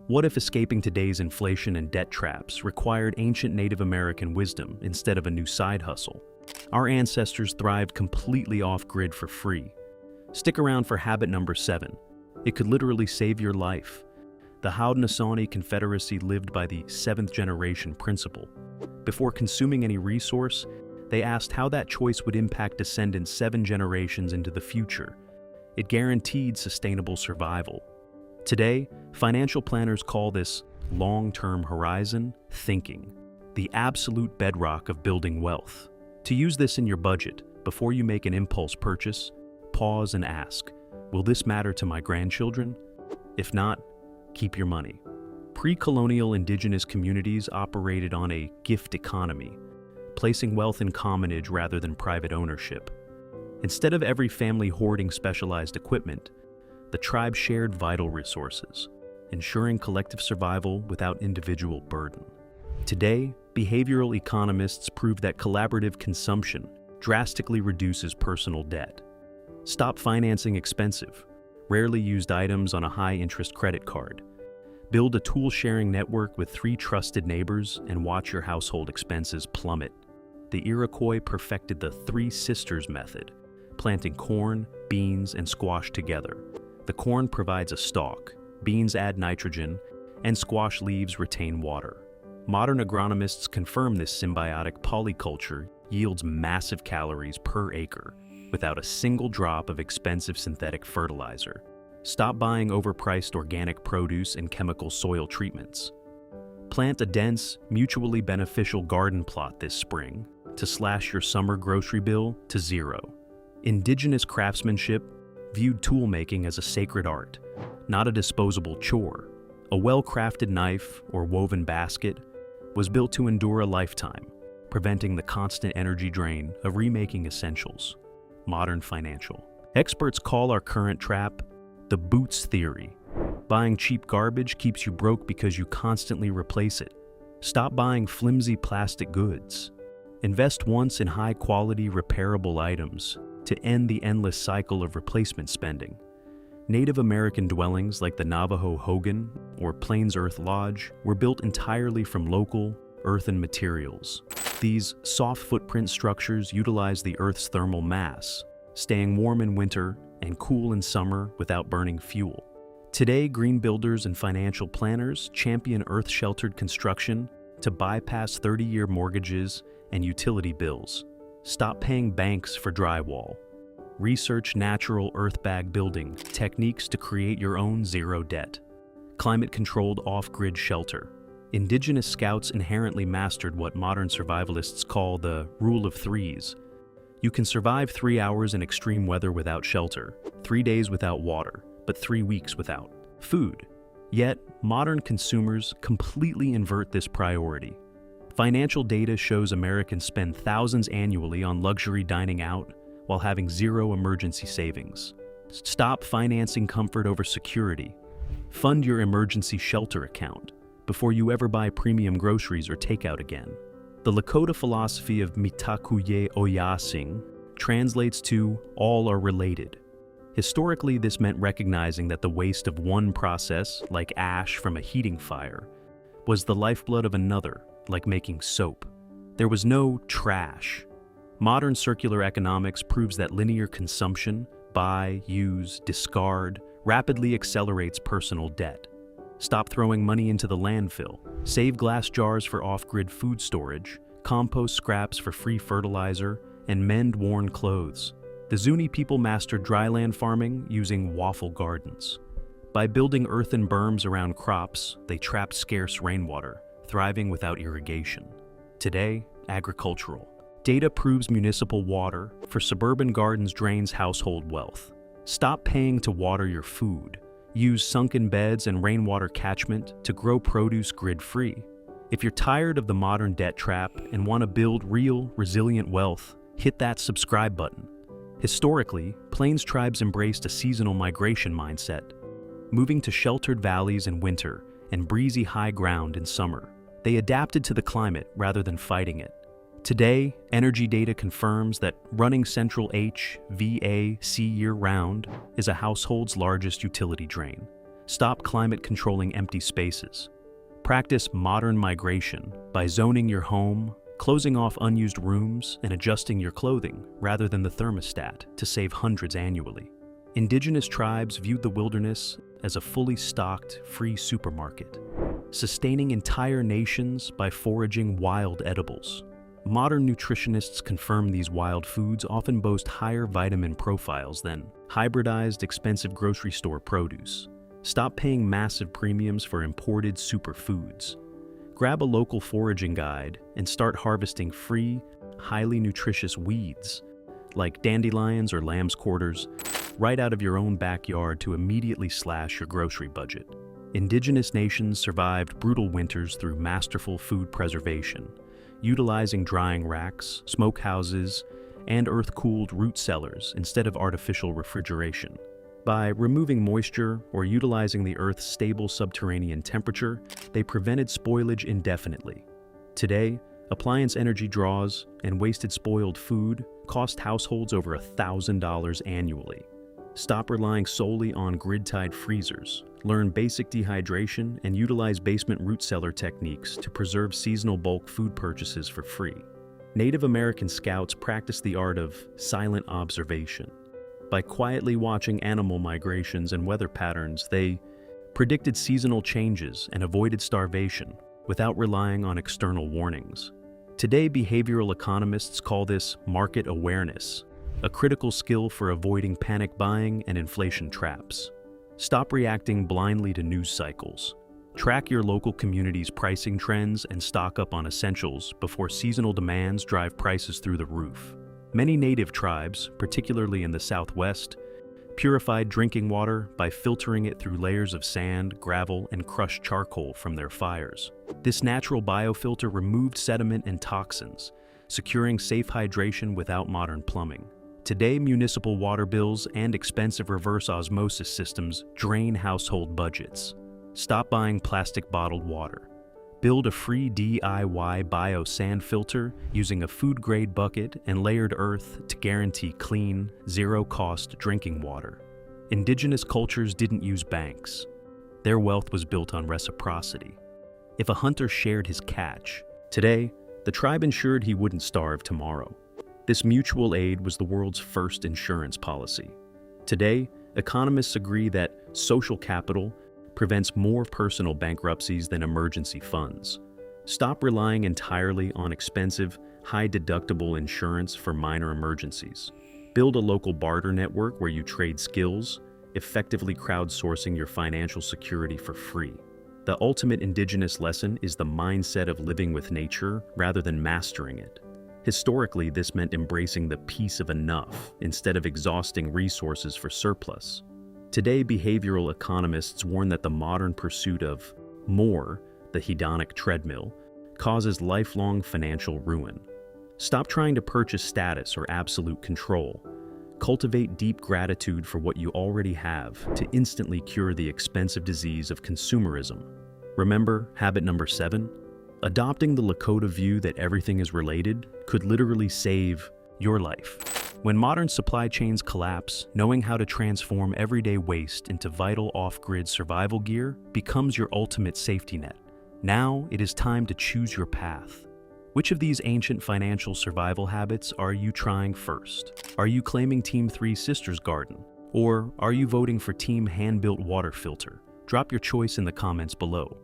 What if escaping today's inflation and debt traps required ancient Native American wisdom instead of a new side hustle? Our ancestors thrived completely off-grid for free. Stick around for habit number 7. It could literally save your life. The Haudenosaunee Confederacy lived by the 7th generation principle. Before consuming any resource, they asked how that choice would impact descendants 7 generations into the future. It guaranteed sustainable survival. Today, financial planners call this long-term horizon thinking, the absolute bedrock of building wealth. To use this in your budget, before you make an impulse purchase, pause and ask, will this matter to my grandchildren? If not, keep your money. Pre-colonial indigenous communities operated on a gift economy, placing wealth in commonage rather than private ownership. Instead of every family hoarding specialized equipment, the tribe shared vital resources, ensuring collective survival without individual burden. Today, behavioral economists prove that collaborative consumption drastically reduces personal debt. Stop financing expensive, rarely used items on a high-interest credit card. Build a tool-sharing network with 3 trusted neighbors and watch your household expenses plummet. The Iroquois perfected the 3 sisters method, planting corn, beans, and squash together. The corn provides a stalk, beans add nitrogen, and squash leaves retain water. Modern agronomists confirm this symbiotic polyculture yields massive calories per acre without a single drop of expensive synthetic fertilizer. Stop buying overpriced organic produce and chemical soil treatments. Plant a dense, mutually beneficial garden plot this spring to slash your summer grocery bill to 0. Indigenous craftsmanship viewed tool-making as a sacred art, not a disposable chore. A well-crafted knife or woven basket was built to endure a lifetime, preventing the constant energy drain of remaking essentials. Modern financial. Experts call our current trap the boots theory. Buying cheap garbage keeps you broke because you constantly replace it. Stop buying flimsy plastic goods. Invest once in high-quality, repairable items to end the endless cycle of replacement spending. Native American dwellings like the Navajo Hogan or Plains Earth Lodge were built entirely from local, earthen materials. These soft footprint structures utilize the Earth's thermal mass, staying warm in winter and cool in summer without burning fuel. Today, green builders and financial planners champion earth-sheltered construction to bypass 30-year mortgages and utility bills. Stop paying banks for drywall. Research natural earth-bag building techniques to create your own zero debt. Climate-controlled off-grid shelter. Indigenous scouts inherently mastered what modern survivalists call the rule of 3s. You can survive 3 hours in extreme weather without shelter, 3 days without water, but 3 weeks without food. Yet, modern consumers completely invert this priority. Financial data shows Americans spend thousands annually on luxury dining out while having 0 emergency savings. Stop financing comfort over security. Fund your emergency shelter account before you ever buy premium groceries or takeout again. The Lakota philosophy of Mitákuye Oyás'iŋ translates to all are related. Historically, this meant recognizing that the waste of one process, like ash from a heating fire, was the lifeblood of another, like making soap. There was no trash. Modern circular economics proves that linear consumption, buy, use, discard, rapidly accelerates personal debt. Stop throwing money into the landfill. Save glass jars for off-grid food storage, compost scraps for free fertilizer, and mend worn clothes. The Zuni people mastered dryland farming using waffle gardens. By building earthen berms around crops, they trapped scarce rainwater, thriving without irrigation. Today, agricultural. Data proves municipal water for suburban gardens drains household wealth. Stop paying to water your food. Use sunken beds and rainwater catchment to grow produce grid-free. If you're tired of the modern debt trap and want to build real, resilient wealth, hit that subscribe button. Historically, Plains tribes embraced a seasonal migration mindset, moving to sheltered valleys in winter and breezy high ground in summer. They adapted to the climate rather than fighting it. Today, energy data confirms that running central HVAC year-round is a household's largest utility drain. Stop climate-controlling empty spaces. Practice modern migration by zoning your home, closing off unused rooms, and adjusting your clothing rather than the thermostat to save hundreds annually. Indigenous tribes viewed the wilderness as a fully stocked, free supermarket, sustaining entire nations by foraging wild edibles. Modern nutritionists confirm these wild foods often boast higher vitamin profiles than hybridized, expensive grocery store produce. Stop paying massive premiums for imported superfoods. Grab a local foraging guide and start harvesting free, highly nutritious weeds, like dandelions or lamb's quarters, right out of your own backyard to immediately slash your grocery budget. Indigenous nations survived brutal winters through masterful food preservation, utilizing drying racks, smokehouses, and earth-cooled root cellars instead of artificial refrigeration. By removing moisture or utilizing the Earth's stable subterranean temperature, they prevented spoilage indefinitely. Today, appliance energy draws and wasted spoiled food cost households over $1,000 annually. Stop relying solely on grid-tied freezers. Learn basic dehydration and utilize basement root cellar techniques to preserve seasonal bulk food purchases for free. Native American scouts practiced the art of silent observation. By quietly watching animal migrations and weather patterns, they predicted seasonal changes and avoided starvation without relying on external warnings. Today, behavioral economists call this market awareness, a critical skill for avoiding panic buying and inflation traps. Stop reacting blindly to news cycles. Track your local community's pricing trends and stock up on essentials before seasonal demands drive prices through the roof. Many native tribes, particularly in the Southwest, purified drinking water by filtering it through layers of sand, gravel, and crushed charcoal from their fires. This natural biofilter removed sediment and toxins, securing safe hydration without modern plumbing. Today, municipal water bills and expensive reverse osmosis systems drain household budgets. Stop buying plastic bottled water. Build a free DIY bio-sand filter using a food-grade bucket and layered earth to guarantee clean, zero-cost drinking water. Indigenous cultures didn't use banks. Their wealth was built on reciprocity. If a hunter shared his catch, today, the tribe ensured he wouldn't starve tomorrow. This mutual aid was the world's first insurance policy. Today, economists agree that social capital prevents more personal bankruptcies than emergency funds. Stop relying entirely on expensive, high-deductible insurance for minor emergencies. Build a local barter network where you trade skills, effectively crowdsourcing your financial security for free. The ultimate indigenous lesson is the mindset of living with nature rather than mastering it. Historically, this meant embracing the peace of enough instead of exhausting resources for surplus. Today, behavioral economists warn that the modern pursuit of more, the hedonic treadmill, causes lifelong financial ruin. Stop trying to purchase status or absolute control. Cultivate deep gratitude for what you already have to instantly cure the expensive disease of consumerism. Remember habit number 7? Adopting the Lakota view that everything is related could literally save your life. When modern supply chains collapse, knowing how to transform everyday waste into vital off-grid survival gear becomes your ultimate safety net. Now it is time to choose your path. Which of these ancient financial survival habits are you trying first? Are you claiming Team 3 Sisters Garden? Or are you voting for Team Hand-Built Water Filter? Drop your choice in the comments below.